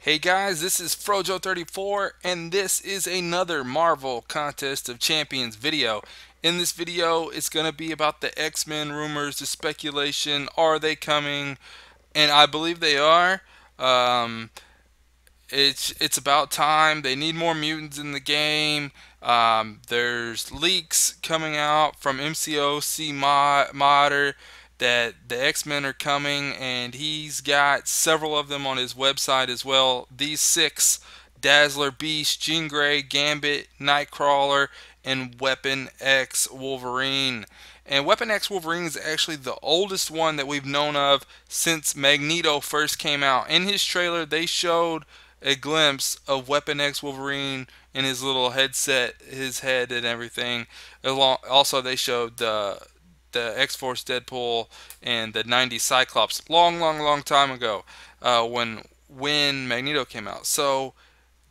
Hey guys, this is Frojo34 and this is another Marvel Contest of Champions video. In this video, it's going to be about the X-Men rumors, the speculation, are they coming? And I believe they are. Um, it's about time. They need more mutants in the game. There's leaks coming out from MCOC Modder that the X-Men are coming, and he's got several of them on his website as well. These six: Dazzler, Beast, Jean Grey, Gambit, Nightcrawler, and Weapon X Wolverine. And Weapon X Wolverine is actually the oldest one that we've known of since Magneto first came out. In his trailer, they showed a glimpse of Weapon X Wolverine in his little headset, his head and everything. Also, they showed the X-Force Deadpool and the '90s Cyclops long time ago, when Magneto came out. So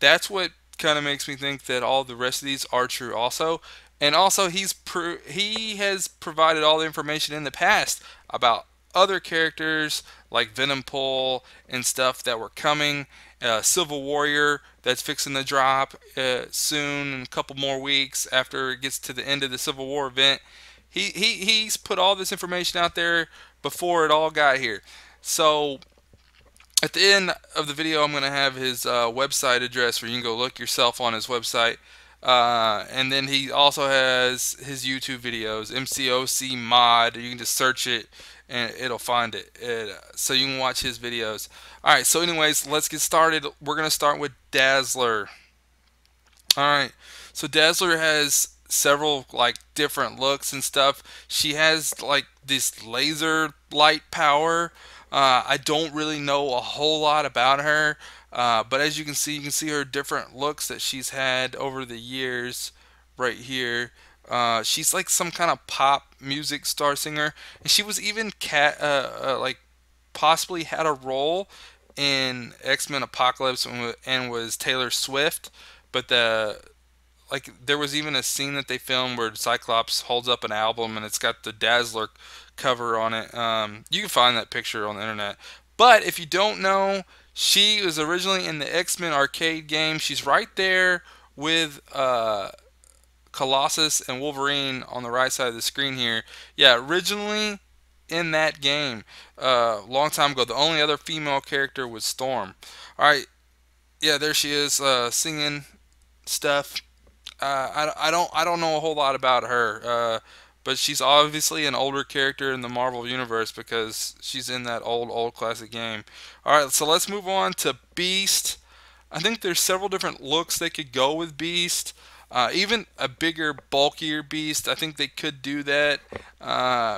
that's what kind of makes me think that all the rest of these are true also. And also, he has provided all the information in the past about other characters like Venom Pull and stuff that were coming. Civil Warrior that's fixing to drop soon, in a couple more weeks after it gets to the end of the Civil War event. He's put all this information out there before it all got here. So at the end of the video, I'm going to have his website address where you can go look yourself on his website. And then he also has his YouTube videos, MCOC Mod. You can just search it and it'll find it. So you can watch his videos. Alright, so anyways, let's get started. We're going to start with Dazzler. Alright, so Dazzler has several like different looks and stuff. She has like this laser light power. I don't really know a whole lot about her, but as you can see her different looks that she's had over the years right here. She's like some kind of pop music star singer, and she was even like possibly had a role in X-Men Apocalypse and was Taylor Swift. But there was even a scene that they filmed where Cyclops holds up an album and it's got the Dazzler cover on it. You can find that picture on the internet. But if you don't know, she was originally in the X-Men arcade game. She's right there with Colossus and Wolverine on the right side of the screen here. Yeah, originally in that game, long time ago. The only other female character was Storm. All right, yeah, there she is, singing stuff. I don't know a whole lot about her, but she's obviously an older character in the Marvel universe because she's in that old classic game. All right, so let's move on to Beast. I think there's several different looks they could go with Beast. Even a bigger, bulkier Beast, I think they could do that.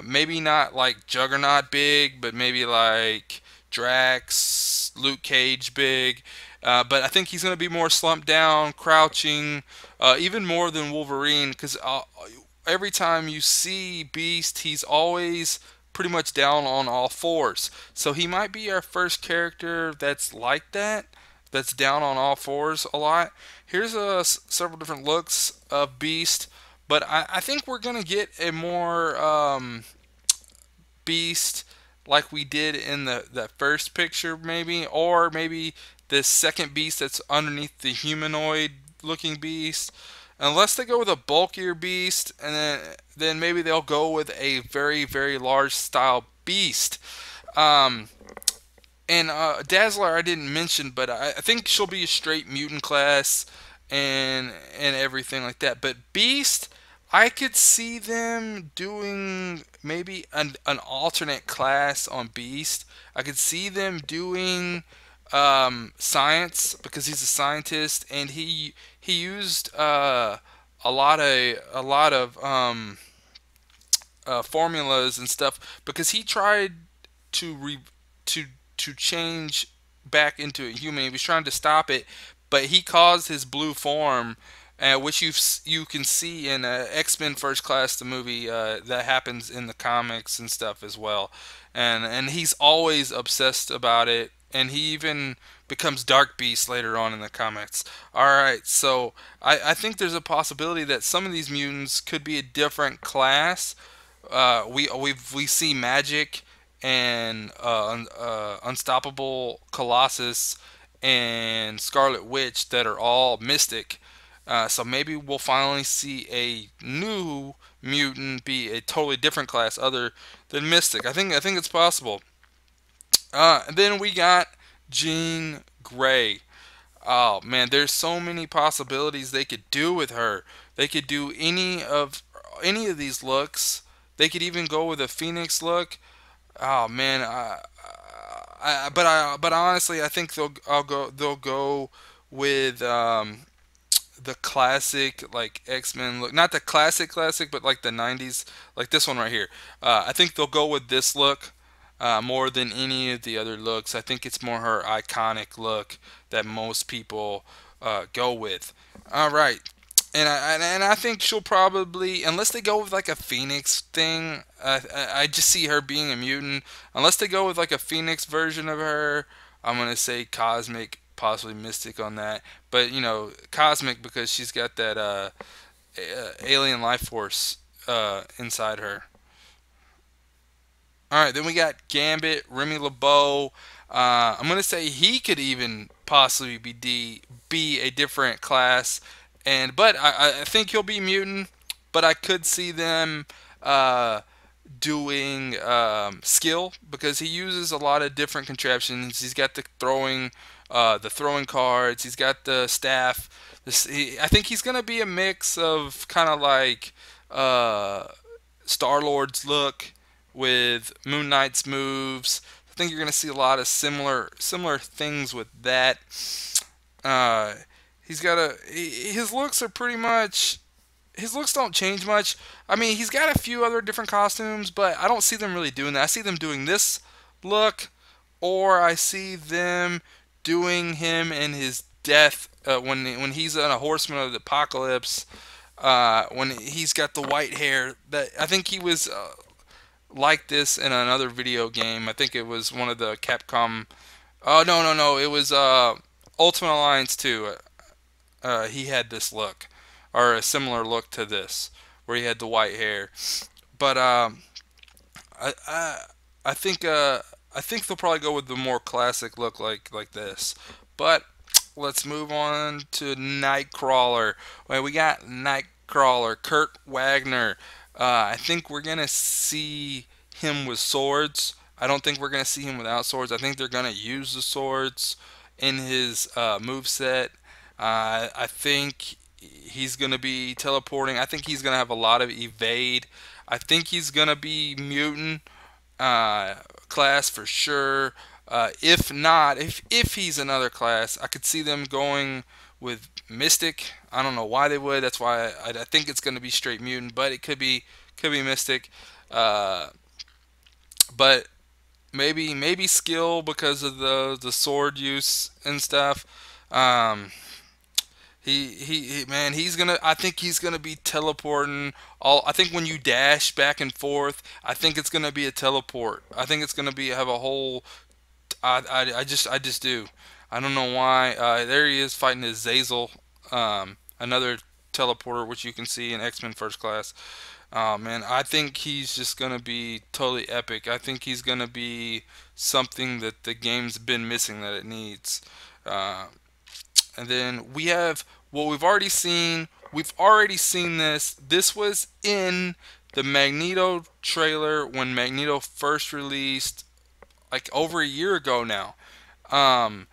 Maybe not like Juggernaut big, but maybe like Drax, Luke Cage big. But I think he's going to be more slumped down, crouching, even more than Wolverine, because every time you see Beast, he's always pretty much down on all fours. So he might be our first character that's like that, that's down on all fours a lot. Here's several different looks of Beast, but I think we're going to get a more Beast like we did in the first picture, maybe, or maybe the second Beast that's underneath the humanoid looking Beast. Unless they go with a bulkier Beast, and then maybe they'll go with a very large style Beast. And Dazzler I didn't mention, but I think she'll be a straight mutant class and everything like that. But Beast, I could see them doing maybe an alternate class on Beast. I could see them doing science, because he's a scientist, and he used a lot of formulas and stuff, because he tried to to change back into a human. He was trying to stop it, but he caused his blue form, which you can see in X-Men First Class, the movie, that happens in the comics and stuff as well. And he's always obsessed about it, and he even becomes Dark Beast later on in the comics. Alright, so I think there's a possibility that some of these mutants could be a different class. We see Magic and Unstoppable Colossus and Scarlet Witch that are all Mystic. So maybe we'll finally see a new mutant be a totally different class other than Mystic. I think it's possible. Then we got Jean Grey. Oh man, there's so many possibilities they could do with her. They could do any of these looks. They could even go with a Phoenix look. Oh man, but honestly, I think they'll go with the classic like X-Men look, not the classic, but like the '90s, like this one right here. I think they'll go with this look more than any of the other looks. I think it's more her iconic look that most people go with. All right. And I think she'll probably, unless they go with like a Phoenix thing, I just see her being a mutant. Unless they go with like a Phoenix version of her, I'm gonna say Cosmic, possibly Mystic on that. But you know, Cosmic because she's got that alien life force inside her. All right, then we got Gambit, Remy LeBeau. I'm gonna say he could even possibly be a different class, but I think he'll be mutant. But I could see them uh, doing skill because he uses a lot of different contraptions. He's got the throwing cards. He's got the staff. I think he's gonna be a mix of kind of like Star Lord's look with Moon Knight's moves. I think you're gonna see a lot of similar things with that. Uh, he's got his looks are pretty much his looks don't change much. I mean, he's got a few other different costumes, but I don't see them really doing that. I see them doing this look, or I see them doing him in his death when he's on a Horseman of the Apocalypse. When he's got the white hair, that I think he was like this in another video game. I think it was one of the Capcom. Oh no, it was Ultimate Alliance 2. He had this look, or a similar look to this, where he had the white hair. But I, I I think they'll probably go with the more classic look like this. But let's move on to Nightcrawler. Well, we got Nightcrawler, Kurt Wagner. I think we're gonna see him with swords. I don't think we're gonna see him without swords. I think they're gonna use the swords in his move set. I think he's gonna be teleporting. I think he's gonna have a lot of evade. I think he's gonna be mutant uh, class for sure. If not, if he's another class, I could see them going with Mystic. I don't know why they would. That's why I think it's going to be straight mutant, but it could be Mystic. Uh, but maybe skill because of the sword use and stuff. Um, man, he's gonna. I think he's gonna be teleporting. I think when you dash back and forth, I think it's gonna be a teleport. I think it's gonna be have a whole. I just do. I don't know why. There he is fighting his Zazel, another teleporter, which you can see in X-Men First Class. Man, I think he's just gonna be totally epic. I think he's gonna be something that the game's been missing that it needs. Uh, and then we have what we've already seen. We've already seen this. This was in the Magneto trailer when Magneto first released, like over a year ago now. Um,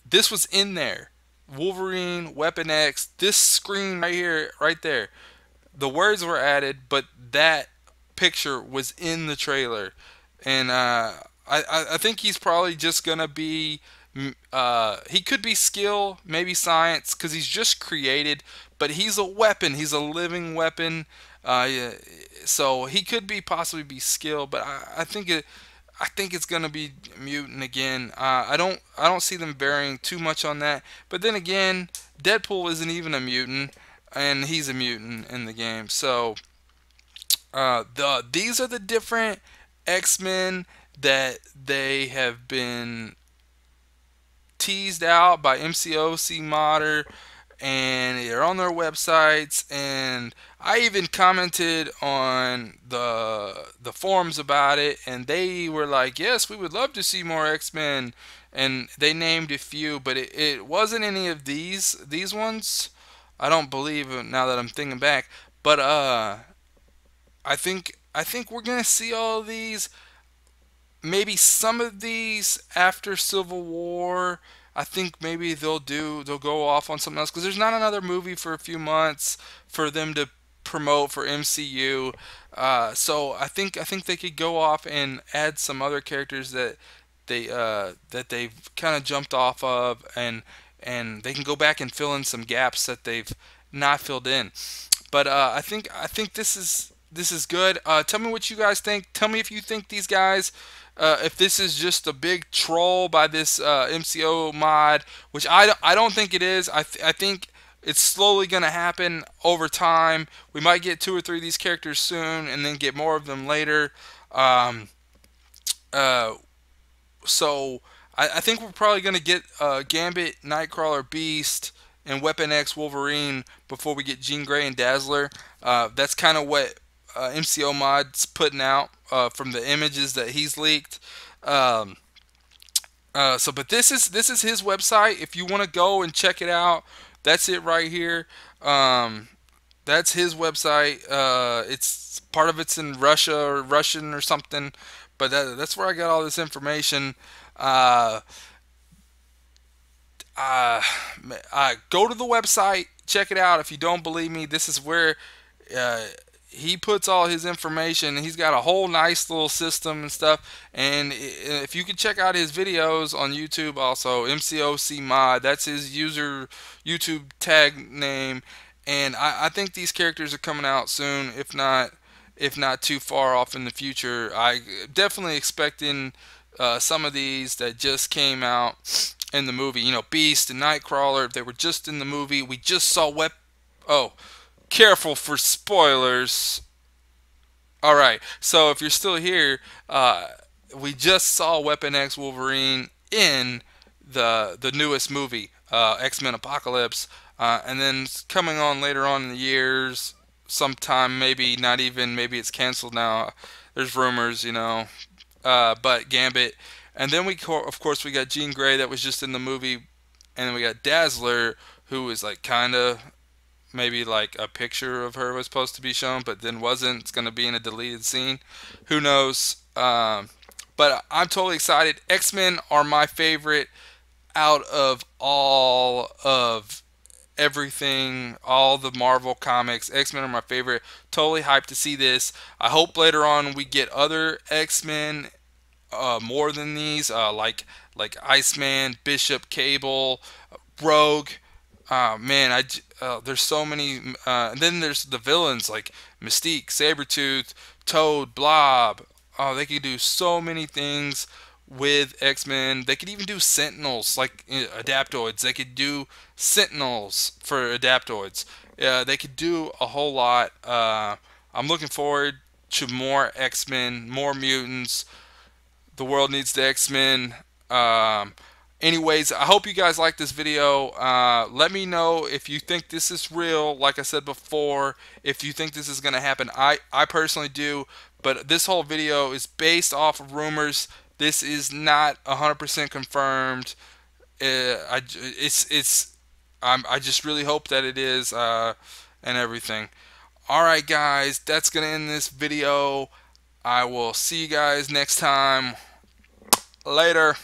this was in there. Wolverine, Weapon X, this screen right here, right there. The words were added, but that picture was in the trailer. And I think he's probably just gonna be. He could be skill, maybe science, because he's just created. But he's a weapon. He's a living weapon. Yeah, so he could be possibly be skill, but I think it. I think it's gonna be mutant again. I don't see them varying too much on that. But then again, Deadpool isn't even a mutant, and he's a mutant in the game. So these are the different X-Men that they have been teased out by MCOC Modder and they're on their websites, and I even commented on the forums about it, and they were like, yes, we would love to see more X-Men, and they named a few, but it wasn't any of these ones. I don't believe, now that I'm thinking back, but I think we're gonna see all of these. Maybe some of these after Civil War. I think maybe they'll go off on something else because there's not another movie for a few months for them to promote for MCU. So I think they could go off and add some other characters that they've kind of jumped off of, and they can go back and fill in some gaps that they've not filled in. But I think this is good. Tell me what you guys think. Tell me if you think these guys, if this is just a big troll by this MCO mod, which I don't think it is. I think it's slowly going to happen over time. We might get 2 or 3 of these characters soon, and then get more of them later. Um, uh, so I think we're probably going to get Gambit, Nightcrawler, Beast, and Weapon X Wolverine before we get Jean Grey and Dazzler. That's kind of what MCO Mod's putting out from the images that he's leaked. Um, but this is his website. If you want to go and check it out, that's it right here. Um, that's his website. It's part of it's in Russia or Russian or something, but that's where I got all this information. Uh, uh, Go to the website, check it out. If you don't believe me, this is where uh, he puts all his information. He's got a whole nice little system and stuff. And if you can check out his videos on YouTube, also MCOC Mod, that's his YouTube tag name. And I think these characters are coming out soon, if not too far off in the future. I definitely expecting some of these that just came out in the movie. Beast and Nightcrawler, they were just in the movie. We just saw Oh, careful for spoilers. All right, so if you're still here, we just saw Weapon X Wolverine in the newest movie, X-Men Apocalypse, and then coming on later on in the years, sometime, maybe not even, maybe it's canceled now. There's rumors, but Gambit, and then of course we got Jean Grey that was just in the movie, and then we got Dazzler, who is like kind of, maybe like a picture of her was supposed to be shown, but then wasn't. It's going to be in a deleted scene. Who knows? But I'm totally excited. X-Men are my favorite out of all of everything, all the Marvel comics. X-Men are my favorite. Totally hyped to see this. I hope later on we get other X-Men more than these, like Iceman, Bishop, Cable, Rogue. Man, there's so many. And then there's the villains like Mystique, Sabretooth, Toad, Blob. Oh, they could do so many things with X-Men. They could even do Sentinels, like Adaptoids. They could do Sentinels for Adaptoids. They could do a whole lot. I'm looking forward to more X-Men, more mutants. The world needs the X-Men. Anyways, I hope you guys like this video. Let me know if you think this is real, like I said before, if you think this is going to happen. I personally do, but this whole video is based off of rumors. This is not 100% confirmed. I just really hope that it is, and everything. Alright guys, that's going to end this video. I will see you guys next time. Later.